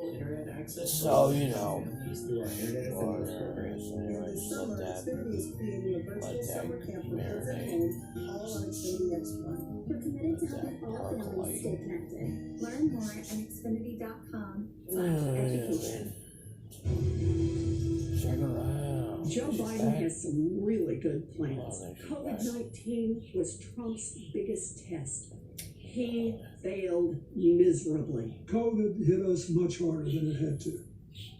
internet access. So, you know, families through our internet sure, assistance program. anyway, This let summer, that Xfinity is creating a virtual that summer camp for kids at marinate. home, all on Xfinity X1. We're committed to Let helping that all families percolate. stay connected. Learn more at xfinity.com/education. Second round. Joe She's Biden back. has some really good plans. Oh, she's COVID-19 was Trump's biggest test. He failed miserably. COVID hit us much harder than it had to.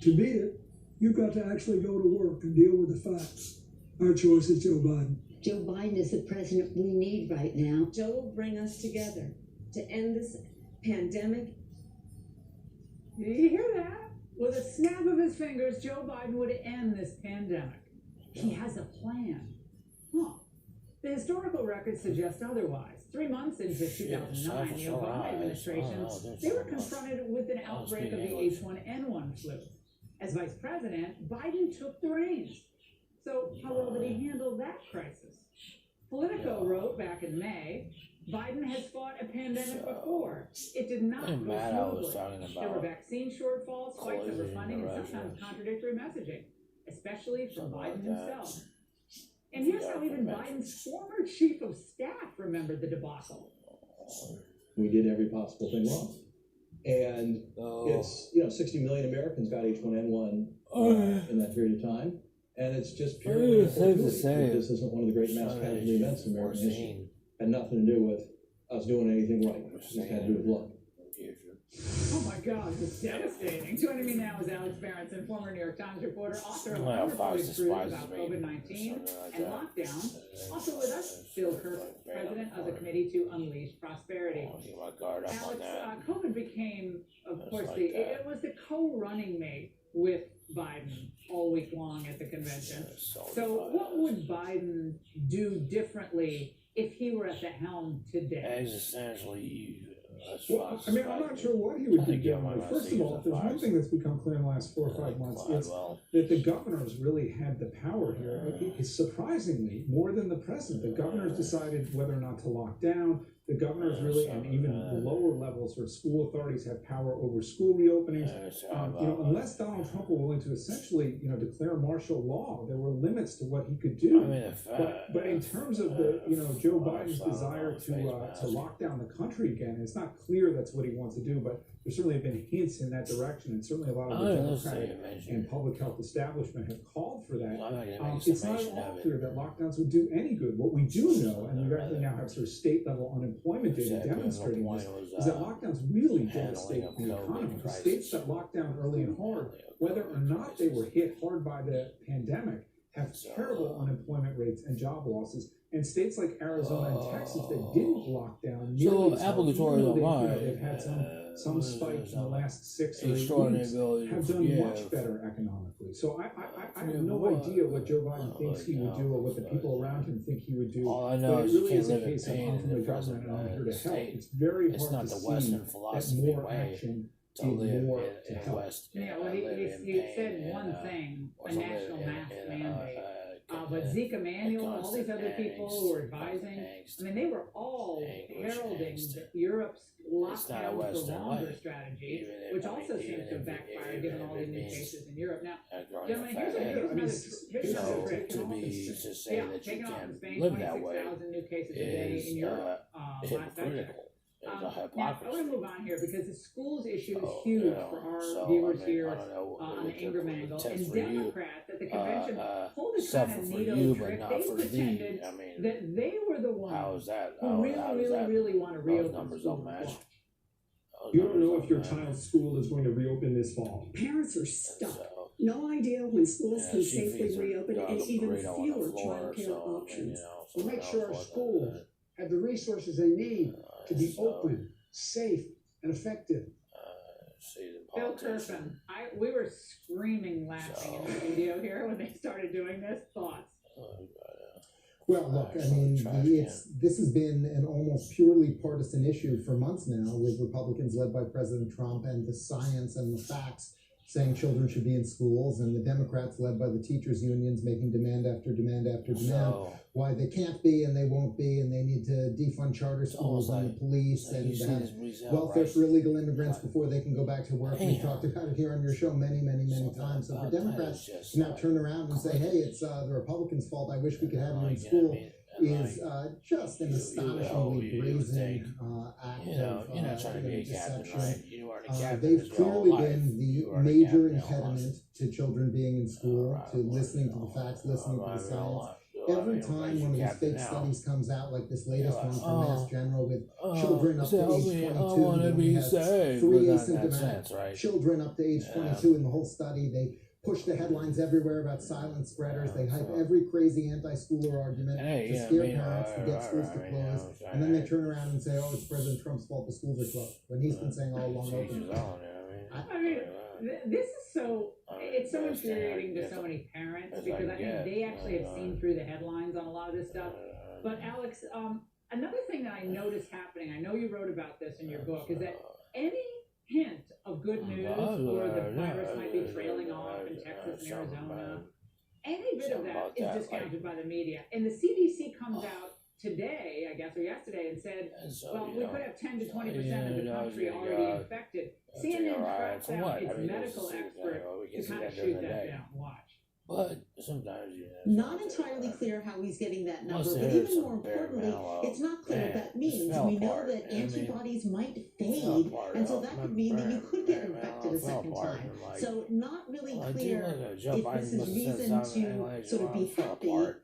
To beat it, you've got to actually go to work and deal with the facts. Our choice is Joe Biden. Joe Biden is the president we need right now. Joe will bring us together to end this pandemic. Did you hear that? With a snap of his fingers, Joe Biden would end this pandemic. He has a plan. Huh. The historical records suggest otherwise. 3 months into 2009, the Obama administration, they were confronted with an outbreak of the H1N1 flu. As vice president, Biden took the reins. So how well did he handle that crisis? Politico wrote back in May, Biden has fought a pandemic before. It did not go Matt, I was smoothly. talking There were about vaccine shortfalls, spikes closing over funding, and Russia. sometimes contradictory messaging, especially from Something Biden like that. himself. And here's how even Biden's former chief of staff remembered the debacle. We did every possible thing wrong. And it's, 60 million Americans got H1N1 in that period of time. And it's just purely It's safe to fortuity. say This isn't one of the great mass casualty events in American history. Had nothing to do with us doing anything right. It just had to do with luck. Oh my God, this is devastating. Joining me now is Alex Berenson, former New York Times reporter, author of Well, wonderful Fox truths despises about me. COVID-19 Something like and that. lockdown. Also with us, Bill Kirk, president of the Committee to Unleash Prosperity. Oh, you want to guard up on Alex, that? COVID became, of Just course, like it that. was the co-running mate with Biden all week long at the convention. So what would Biden do differently if he were at the helm today? Existentially, Well, I mean, I'm not sure what he would do differently. First of all, if there's one thing that's become clear in the last 4 or 5 months, it's that the governors really had the power here. It's surprisingly, more than the president. The governors decided whether or not to lock down. The governors really, and even the lower levels, or school authorities, have power over school reopenings. Unless Donald Trump were willing to essentially, declare martial law, there were limits to what he could do. But in terms of the, Joe Biden's desire to lock down the country again, it's not clear that's what he wants to do, but there certainly have been hints in that direction, and certainly a lot of the Democratic and public health establishment have called for that. It's not at all clear that lockdowns would do any good. What we do know, and we actually now have sort of state-level unemployment data demonstrating this, is that lockdowns really devastate the economy. The states that locked down early and hard, whether or not they were hit hard by the pandemic, have terrible unemployment rates and job losses. And states like Arizona and Texas that didn't lock down nearly they've had some spikes in the last 6 or 8 weeks, have done much better economically. So I have no idea what Joe Biden thinks he would do, or what the people around him think he would do. All I know but it is you really can't is a live in case of pain I'm in from the the government and I'm here to help. state. It's very It's hard not to the see Western that philosophy more way action to live did more in to help. West. Yeah, well, he said one thing, a national mask mandate. But Zeke Emanuel and all these other people who were advising, I mean, they were all heralding Europe's lockdown for longer strategy, which also seems to backfire given all the new cases in Europe. Now, gentlemen, here's another trick. To be to say that you taking off in can't Spain, live that way 26,000 new cases a day in Europe. Last I checked. hypocritical. It's a Now, I hypocrisy. want to move on here because the schools issue is huge for our viewers here on the Ingram angle. And Democrats at the convention pulled a kind of neato trick. They pretended that they were the ones who really want to reopen schools. You don't know if your child's school is going to reopen this fall. Parents are stuck. No idea when schools can safely reopen, and even fewer childcare options. We'll make sure our schools have the resources they need to be open, safe, and effective. Bill Kirkman, we were screaming laughing in the studio here when they started doing this. Thoughts? Well, look, I mean, this has been an almost purely partisan issue for months now, with Republicans led by President Trump, and the science and the facts saying children should be in schools, and the Democrats, led by the teachers' unions, making demand after demand after demand why they can't be and they won't be, and they need to defund charter schools and the police and have welfare for illegal immigrants before they can go back to work. We've talked about it here on your show many times. So for Democrats to now turn around and say, hey, it's the Republicans' fault, I wish we could have you in school, is just an astonishingly brazen act of deception. They've clearly been the major impediment to children being in school, to listening to the facts, listening to the science. Every time one of these fake studies comes out, like this latest one from Mass General with children up to age 22, only has 3 asymptomatic children up to age 22 in the whole study. They push the headlines everywhere about silent spreaders. They hype every crazy anti-schooler argument to scare parents, to get schools to close. And then they turn around and say, oh, it's President Trump's fault the schools are closed, when he's been saying all along open. I mean, this is it's so infuriating to so many parents, because I think they actually have seen through the headlines on a lot of this stuff. But Alex, another thing that I noticed happening, I know you wrote about this in your book, is that any hint of good news or the virus might be trailing off in Texas and Arizona, any bit of that is discounted by the media. And the CDC comes out today, I guess, or yesterday, and said, well, we could have 10 to 20% of the country already infected. CNN tracks out its medical expert to kind of shoot that down. Watch. But sometimes not entirely clear how he's getting that number, but even more importantly, it's not clear what that means. We know that antibodies might fade, and so that could mean that you could get infected a second time. So not really clear if this is reason to sort of be happy.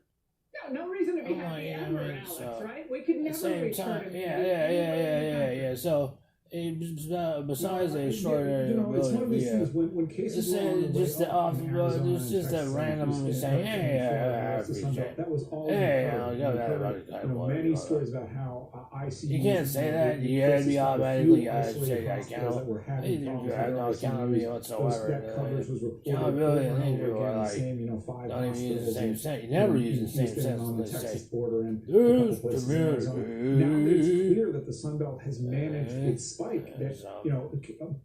No reason to be happy ever, Alex, right? We could never return to yeah. So, besides the extraordinary it's one of these things when cases it's just a random saying, that was all many stories about how ICU. You can't say that. You gotta be automatically say that accountability whatsoever. Accountability and things are like don't even use the same sense. You never use the same sense. On the Texas border and a couple places in Arizona. Now it's clear that the Sun Belt has managed its spike. That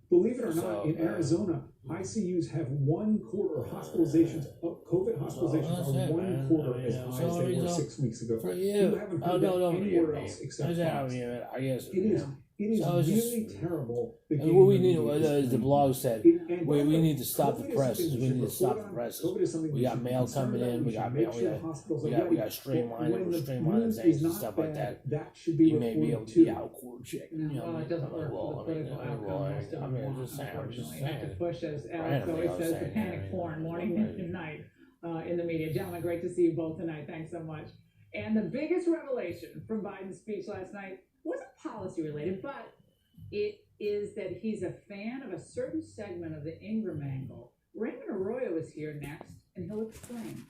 believe it or not, in Arizona, ICUs have 1/4 hospitalizations. COVID hospitalizations are 1/4 as high as they were 6 weeks ago. You haven't heard that anywhere else except Fox. I guess it is really terrible. What we need, as the blog said, we need to stop the press. We need to stop the press. We got mail coming in. We got streamlining things and stuff like that. You may be able to be out court check. Well, it doesn't work for the political outcome most of them want, unfortunately. You have to push, as Alex always says, the panic porn morning and night in the media. Gentlemen, great to see you both tonight. Thanks so much. And the biggest revelation from Biden's speech last night wasn't policy related, but it is that he's a fan of a certain segment of the Ingram angle. Raymond Arroyo is here next, and he'll explain.